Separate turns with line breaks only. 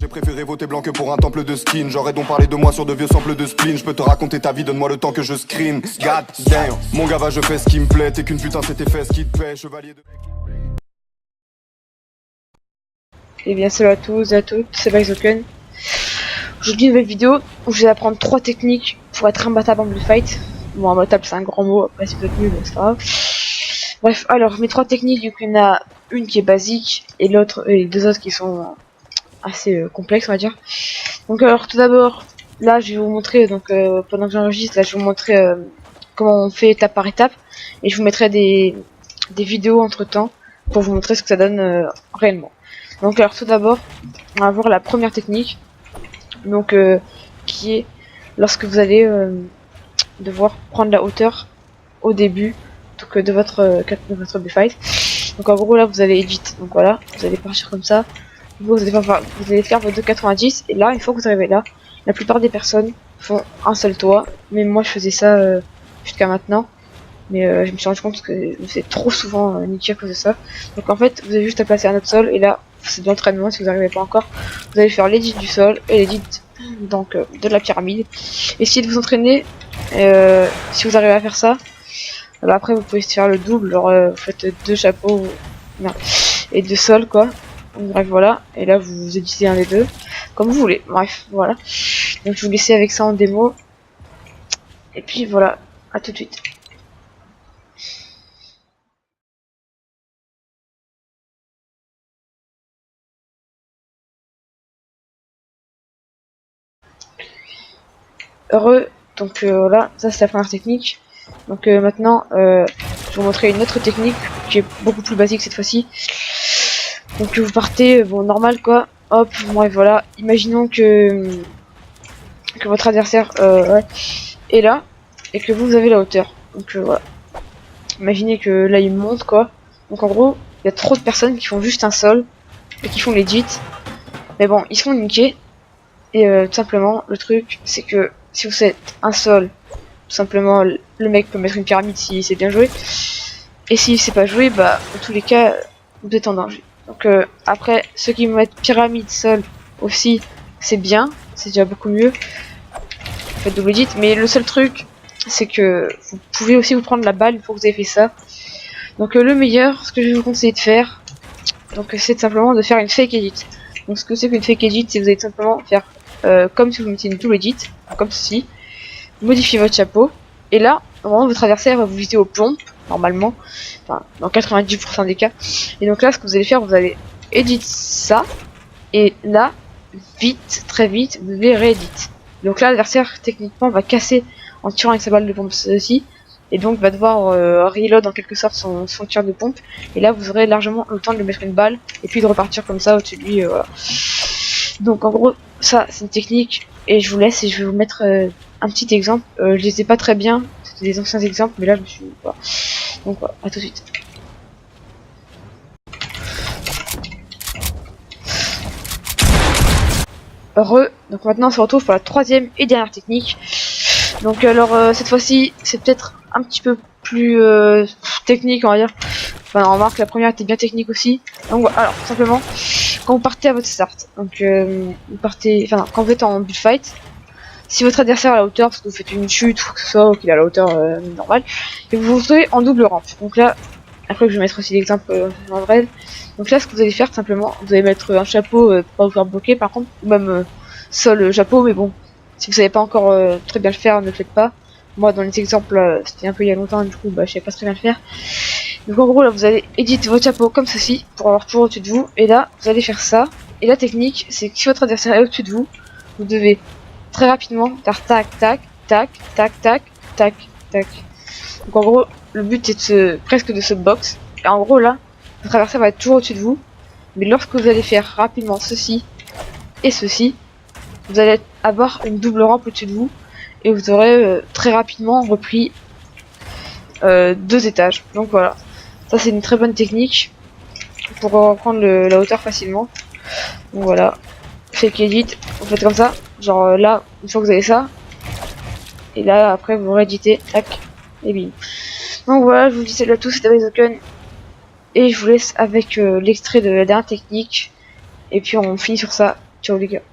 J'ai préféré voter blanc que pour un temple de skin. J'aurais donc parlé de moi sur de vieux samples de spleen. Je peux te raconter ta vie, donne-moi le temps que je scream. God damn, mon gars va, je fais ce qui me plaît. T'es qu'une putain, c'est tes fesses qui te paie, chevalier de...
Et bien salut à tous et à toutes, c'est Byzoken. Aujourd'hui une nouvelle vidéo où je vais apprendre 3 techniques pour être imbattable en bullfight. Bon, imbattable c'est un grand mot, après si vous êtes nul, c'est pas grave. Bref, alors mes 3 techniques, du coup il y en a une qui est basique et l'autre et les 2 autres qui sont assez complexes on va dire. Donc alors tout d'abord, là je vais vous montrer, donc pendant que j'enregistre, là je vais vous montrer comment on fait étape par étape. Et je vous mettrai des vidéos entre temps pour vous montrer ce que ça donne réellement. Donc alors tout d'abord, on va voir la première technique, donc qui est lorsque vous allez devoir prendre la hauteur au début donc, de votre bullfight. Donc en gros là vous allez edit, donc voilà, vous allez partir comme ça, vous allez faire vos 2,90 et là une fois que vous arrivez là, la plupart des personnes font un seul toit, mais moi je faisais ça jusqu'à maintenant. Mais je me suis rendu compte que je me fais trop souvent niquer à cause de ça. Donc en fait, vous avez juste à placer un autre sol. Et là, c'est de l'entraînement si vous n'arrivez pas encore. Vous allez faire l'édit du sol et l'édit donc de la pyramide. Essayez de vous entraîner. Si vous arrivez à faire ça, bah, après vous pouvez faire le double. Genre vous faites 2 chapeaux et 2 sols quoi. Bref voilà. Et là vous éditez un des deux comme vous voulez. Bref voilà. Donc je vous laisse avec ça en démo. Et puis voilà. À tout de suite. Heureux, donc voilà, ça c'est la première technique. Donc maintenant, je vais vous montrer une autre technique qui est beaucoup plus basique cette fois-ci. Donc vous partez, bon normal quoi, hop, bref voilà, imaginons que votre adversaire est là et que vous avez la hauteur. Donc voilà, imaginez que là il monte quoi. Donc en gros, il y a trop de personnes qui font juste un sol et qui font legit. Mais bon, ils se font niquer. Et tout simplement, le truc c'est que si vous faites un sol, tout simplement le mec peut mettre une pyramide si c'est bien joué. Et si c'est pas joué, bah dans tous les cas vous êtes en danger. Donc après, ceux qui mettent pyramide sol aussi, c'est bien, c'est déjà beaucoup mieux. Vous faites double edit, mais le seul truc c'est que vous pouvez aussi vous prendre la balle une fois que vous avez fait ça. Donc le meilleur, ce que je vais vous conseiller de faire, donc c'est simplement de faire une fake edit. Donc ce que c'est qu'une fake edit, c'est que vous allez simplement faire comme si vous mettiez une double edit, comme ceci, modifiez votre chapeau, et là, normalement votre adversaire va vous viser aux pompes, normalement, enfin dans 90% des cas, et donc là ce que vous allez faire, vous allez edit ça, et là, vite, très vite, vous allez réédit. Donc là l'adversaire techniquement va casser en tirant avec sa balle de pompe ceci, et donc va devoir reload en quelque sorte son tir de pompe, et là vous aurez largement le temps de lui mettre une balle, et puis de repartir comme ça au-dessus de lui, voilà. Donc en gros, ça c'est une technique, et je vous laisse et je vais vous mettre un petit exemple. Je les ai pas très bien, c'était des anciens exemples, mais là je me suis... Voilà. Donc voilà, à tout de suite. Heureux, donc maintenant on se retrouve pour la troisième et dernière technique. Donc alors cette fois-ci c'est peut-être un petit peu plus technique on va dire. Enfin on remarque la première était bien technique aussi. Donc voilà, alors tout simplement quand vous partez à votre start, donc vous partez, enfin quand vous êtes en bullfight, si votre adversaire a la hauteur parce que vous faites une chute ou que ce soit, ou qu'il a la hauteur normale, et vous vous retrouvez en double rampe. Donc là, après je vais mettre aussi l'exemple en vrai. Donc là ce que vous allez faire tout simplement, vous allez mettre un chapeau pour pas vous faire bloquer par contre, ou même seul chapeau, mais bon, si vous savez pas encore très bien le faire, ne le faites pas. Moi dans les exemples c'était un peu il y a longtemps, du coup bah je savais pas très bien le faire. Donc en gros là vous allez éditer votre chapeau comme ceci pour avoir toujours au-dessus de vous, et là vous allez faire ça. Et la technique c'est que si votre adversaire est au-dessus de vous, vous devez très rapidement faire tac tac tac tac tac tac tac. Donc en gros le but est presque de se box, et en gros là votre adversaire va être toujours au-dessus de vous, mais lorsque vous allez faire rapidement ceci et ceci, vous allez avoir une double rampe au-dessus de vous, et vous aurez très rapidement repris 2 étages. Donc voilà, ça c'est une très bonne technique pour reprendre la hauteur facilement. Donc voilà, fake edit, vous faites comme ça, genre là, une fois que vous avez ça, et là après vous rééditez, tac, et bim. Donc voilà, je vous dis salut à tous, c'était Byzoken, et je vous laisse avec l'extrait de la dernière technique, et puis on finit sur ça. Ciao les gars.